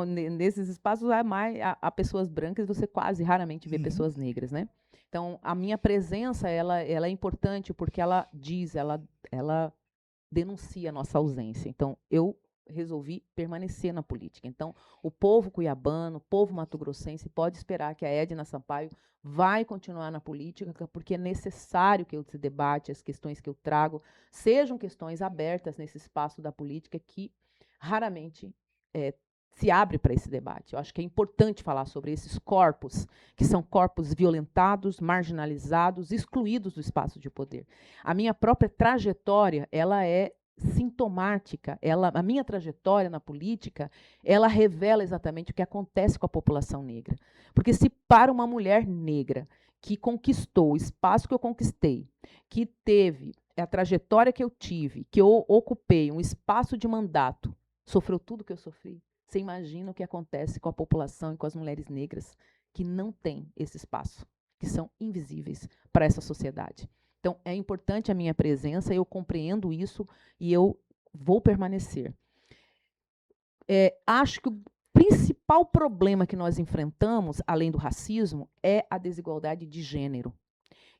há pessoas brancas, você quase raramente vê pessoas negras, né? Então, a minha presença ela é importante porque ela denuncia a nossa ausência. Então, eu resolvi permanecer na política. Então, o povo cuiabano, o povo mato-grossense pode esperar que a Edna Sampaio vai continuar na política, porque é necessário que esse debate, as questões que eu trago, sejam questões abertas nesse espaço da política que raramente se abre para esse debate. Eu acho que é importante falar sobre esses corpos, que são corpos violentados, marginalizados, excluídos do espaço de poder. A minha própria trajetória, ela é sintomática. A minha trajetória na política, ela revela exatamente o que acontece com a população negra. Porque se para uma mulher negra que conquistou o espaço que eu conquistei, que teve a trajetória que eu tive, que eu ocupei um espaço de mandato, sofreu tudo que eu sofri, você imagina o que acontece com a população e com as mulheres negras que não têm esse espaço, que são invisíveis para essa sociedade. Então, é importante a minha presença, eu compreendo isso e eu vou permanecer. Acho que o principal problema que nós enfrentamos, além do racismo, é a desigualdade de gênero.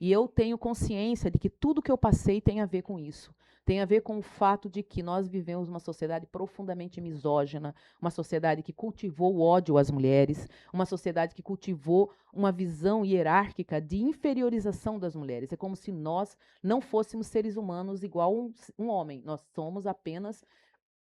E eu tenho consciência de que tudo que eu passei tem a ver com isso. Tem a ver com o fato de que nós vivemos uma sociedade profundamente misógina, uma sociedade que cultivou o ódio às mulheres, uma sociedade que cultivou uma visão hierárquica de inferiorização das mulheres. É como se nós não fôssemos seres humanos igual um homem. Nós somos apenas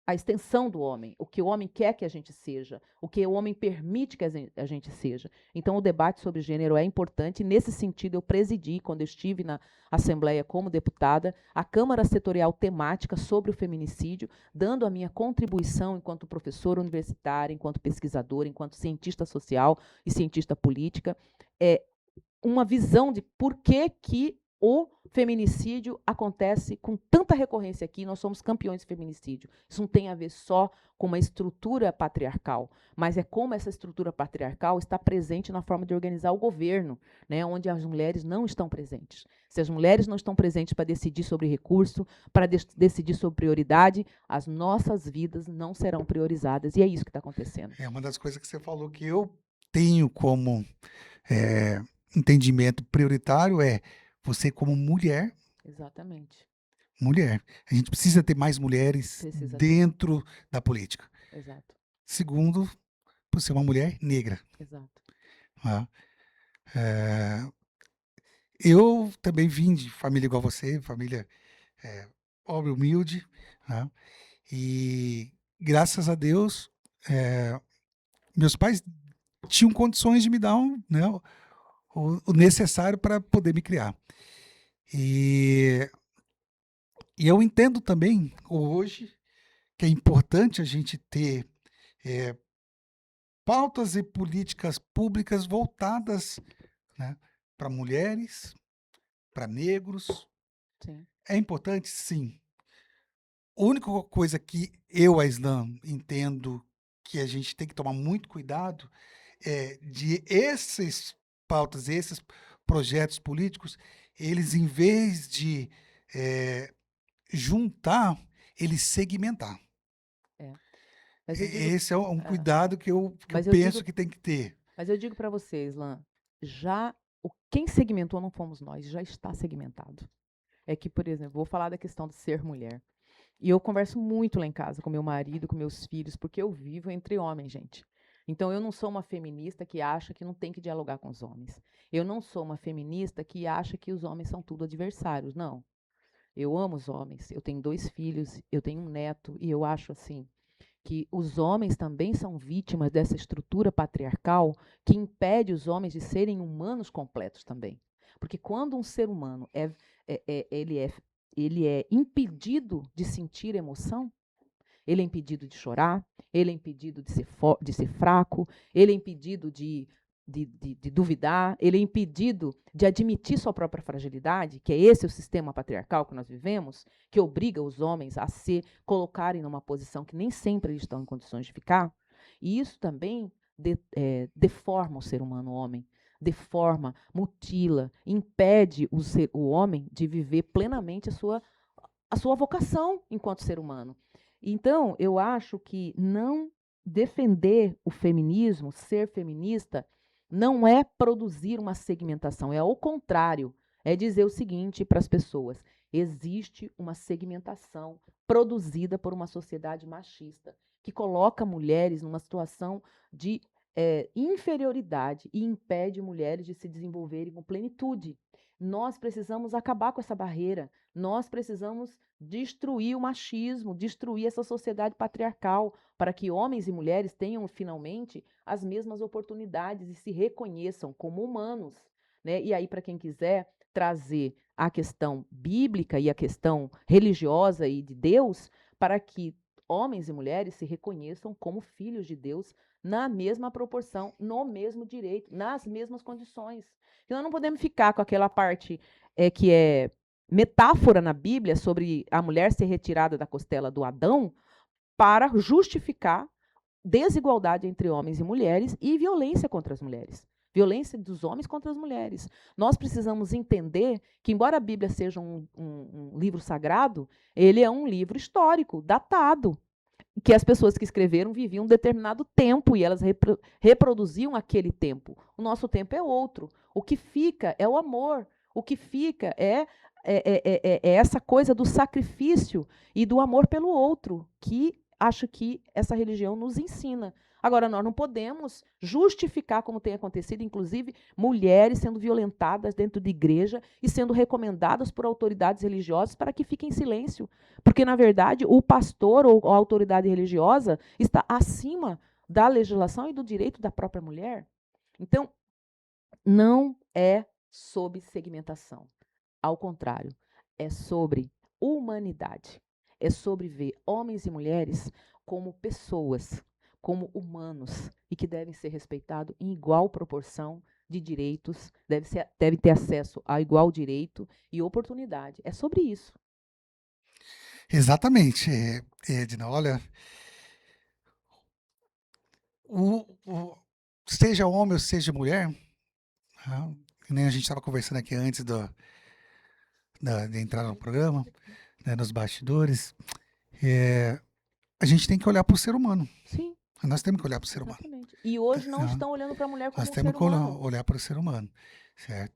a extensão do homem, o que o homem quer que a gente seja, o que o homem permite que a gente seja. Então, o debate sobre gênero é importante. Nesse sentido, eu presidi, quando eu estive na Assembleia como deputada, a Câmara Setorial Temática sobre o feminicídio, dando a minha contribuição enquanto professora universitária, enquanto pesquisadora, enquanto cientista social e cientista política, uma visão de por que o feminicídio acontece com tanta recorrência aqui. Nós somos campeões de feminicídio. Isso não tem a ver só com uma estrutura patriarcal, mas é como essa estrutura patriarcal está presente na forma de organizar o governo, né, onde as mulheres não estão presentes. Se as mulheres não estão presentes para decidir sobre recurso, para decidir sobre prioridade, as nossas vidas não serão priorizadas. E é isso que está acontecendo. É uma das coisas que você falou que eu tenho como entendimento prioritário você como mulher. Exatamente. Mulher. A gente precisa ter mais mulheres dentro da política. Exato. Segundo, por ser uma mulher negra. Exato. Eu também vim de família igual você, família pobre, humilde. E graças a Deus, meus pais tinham condições de me dar o necessário para poder me criar. E eu entendo também, hoje, que é importante a gente ter pautas e políticas públicas voltadas, né, para mulheres, para negros. Sim. É importante, sim. A única coisa que eu, Aislan, entendo que a gente tem que tomar muito cuidado é de essas pautas, esses projetos políticos, eles, em vez de juntar, eles segmentar. Esse é um cuidado que eu penso que tem que ter. Mas eu digo para você, Islan, quem segmentou não fomos nós, já está segmentado. É que, por exemplo, vou falar da questão de ser mulher. E eu converso muito lá em casa com meu marido, com meus filhos, porque eu vivo entre homens, gente. Então, eu não sou uma feminista que acha que não tem que dialogar com os homens. Eu não sou uma feminista que acha que os homens são tudo adversários, não. Eu amo os homens, eu tenho 2 filhos, eu tenho um neto, e eu acho assim que os homens também são vítimas dessa estrutura patriarcal que impede os homens de serem humanos completos também. Porque quando um ser humano ele é impedido de sentir emoção, ele é impedido de chorar, ele é impedido de ser fraco, ele é impedido de duvidar, ele é impedido de admitir sua própria fragilidade, que é esse o sistema patriarcal que nós vivemos, que obriga os homens a se colocarem numa posição que nem sempre eles estão em condições de ficar. E isso também deforma o ser humano, o homem, deforma, mutila, impede o homem de viver plenamente a sua vocação enquanto ser humano. Então, eu acho que não defender o feminismo, ser feminista, não é produzir uma segmentação, é ao contrário, é dizer o seguinte para as pessoas: Existe uma segmentação produzida por uma sociedade machista que coloca mulheres numa situação de inferioridade e impede mulheres de se desenvolverem com plenitude. Nós precisamos acabar com essa barreira, nós precisamos destruir o machismo, destruir essa sociedade patriarcal, para que homens e mulheres tenham finalmente as mesmas oportunidades e se reconheçam como humanos, né? E aí, para quem quiser trazer a questão bíblica e a questão religiosa e de Deus, para que homens e mulheres se reconheçam como filhos de Deus na mesma proporção, no mesmo direito, nas mesmas condições. Então, nós não podemos ficar com aquela parte que é metáfora na Bíblia sobre a mulher ser retirada da costela do Adão para justificar desigualdade entre homens e mulheres e violência contra as mulheres. Violência dos homens contra as mulheres. Nós precisamos entender que, embora a Bíblia seja um livro sagrado, ele é um livro histórico, datado, que as pessoas que escreveram viviam um determinado tempo e elas reproduziam aquele tempo. O nosso tempo é outro. O que fica é o amor. O que fica é essa coisa do sacrifício e do amor pelo outro, que acho que essa religião nos ensina. Agora, nós não podemos justificar, como tem acontecido, inclusive, mulheres sendo violentadas dentro de igreja e sendo recomendadas por autoridades religiosas para que fiquem em silêncio. Porque, na verdade, o pastor ou a autoridade religiosa está acima da legislação e do direito da própria mulher. Então, não é sobre segmentação. Ao contrário, é sobre humanidade. É sobre ver homens e mulheres como pessoas, como humanos, e que devem ser respeitados em igual proporção de direitos, deve ter acesso a igual direito e oportunidade. É sobre isso. Exatamente, Edna. Olha, seja homem ou seja mulher, que nem a gente estava conversando aqui antes de entrar no programa, né, nos bastidores, a gente tem que olhar para o ser humano. Sim. Nós temos que olhar para o ser humano. Exatamente. E hoje não estão olhando para a mulher como Nós um temos ser que humano. olhar para o ser humano, certo?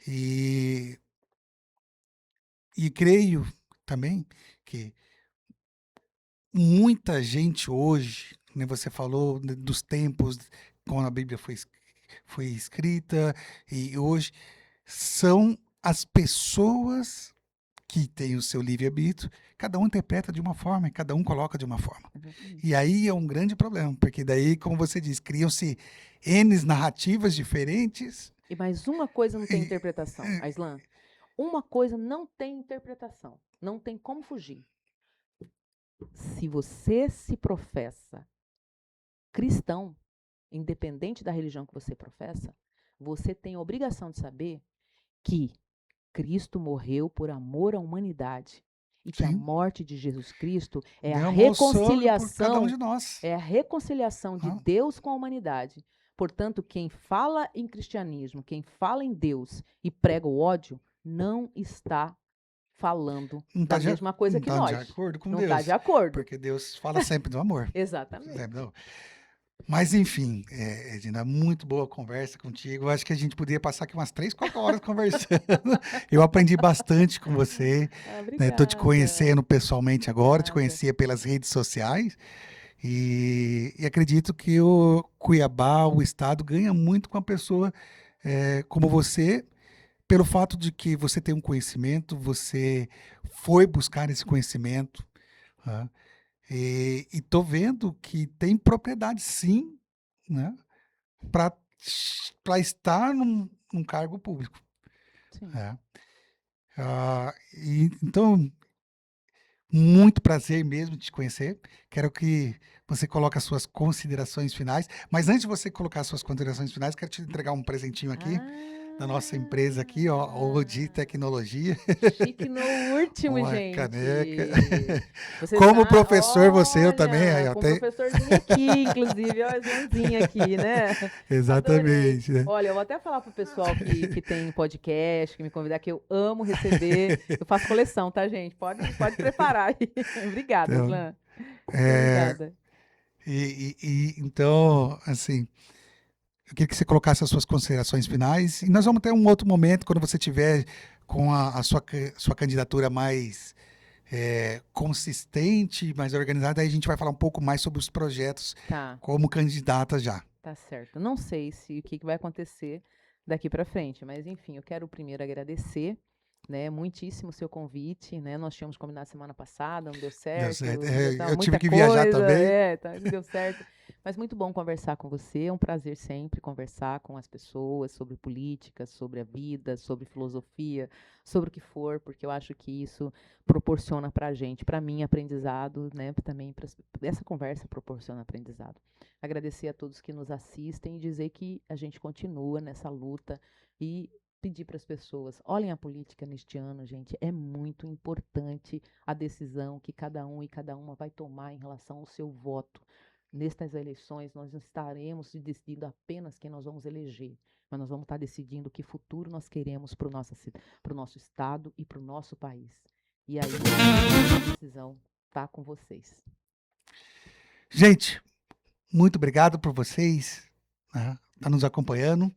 E creio também que muita gente hoje, né, você falou dos tempos quando a Bíblia foi escrita, e hoje são as pessoas que têm o seu livre-arbítrio, cada um interpreta de uma forma, cada um coloca de uma forma. E aí é um grande problema, porque daí, como você diz, criam-se N narrativas diferentes. E mais uma coisa não tem interpretação, Aislan. Uma coisa não tem interpretação, não tem como fugir. Se você se professa cristão, independente da religião que você professa, você tem a obrigação de saber que Cristo morreu por amor à humanidade e que a morte de Jesus Cristo é a reconciliação, por cada um de nós. É a reconciliação de Deus com a humanidade. Portanto, quem fala em cristianismo, quem fala em Deus e prega o ódio, não está falando da mesma coisa que nós. Não está de acordo com Deus. Não está de acordo. Porque Deus fala sempre do amor. Exatamente. Mas, enfim, Edna, muito boa conversa contigo. Eu acho que a gente poderia passar aqui umas 3, 4 horas conversando. Eu aprendi bastante com você. Estou te conhecendo pessoalmente agora, te conhecia pelas redes sociais. E acredito que o Cuiabá, o estado, ganha muito com a pessoa como você, pelo fato de que você tem um conhecimento, você foi buscar esse conhecimento, né? E estou vendo que tem propriedade, sim, né, para estar num cargo público. Então, muito prazer mesmo te conhecer. Quero que você coloque as suas considerações finais. Mas antes de você colocar as suas considerações finais, quero te entregar um presentinho aqui da nossa empresa aqui, ó, de tecnologia. Chique no último, uma gente. Caneca. Como professor, você, eu também. Com o professorzinho aqui, inclusive, ó, as mãozinhas aqui, né? Exatamente. Né? Olha, eu vou até falar pro pessoal que tem podcast, que me convidar, que eu amo receber. Eu faço coleção, tá, gente? Pode preparar aí. Obrigada, Então, Islan. Obrigada. Então, assim, eu queria que você colocasse as suas considerações finais. E nós vamos ter um outro momento, quando você tiver com a sua candidatura mais consistente, mais organizada, aí a gente vai falar um pouco mais sobre os projetos Tá, como candidata já. tá certo. Não sei se o que que vai acontecer daqui para frente, mas enfim, eu quero primeiro agradecer, né, muitíssimo o seu convite, né? Nós tínhamos combinado semana passada, não deu Deu certo. certo, já tá Eu tive muita que viajar coisa, também. tá, não deu certo. Mas muito bom conversar com você, é um prazer sempre conversar com as pessoas sobre política, sobre a vida, sobre filosofia, sobre o que for, porque eu acho que isso proporciona para a gente, para mim, aprendizado, né? Também essa conversa proporciona aprendizado. Agradecer a todos que nos assistem e dizer que a gente continua nessa luta e pedir para as pessoas, olhem a política neste ano, gente, é muito importante a decisão que cada um e cada uma vai tomar em relação ao seu voto. Nestas eleições, nós não estaremos decidindo apenas quem nós vamos eleger, mas nós vamos estar decidindo que futuro nós queremos para o nosso estado e para o nosso país. E aí, a decisão está com vocês. Gente, muito obrigado por vocês estar nos acompanhando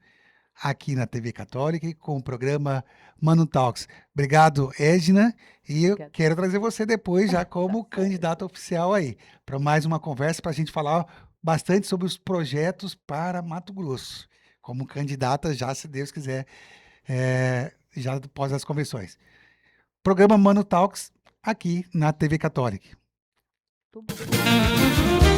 aqui na TV Católica e com o programa Mano Talks. Obrigado, Edna, e eu Obrigada. quero trazer você depois já como Tá candidata certo. oficial aí, para mais uma conversa para a gente falar bastante sobre os projetos para Mato Grosso, como candidata já, se Deus quiser, já após as convenções. Programa Mano Talks aqui na TV Católica. Tudo bom.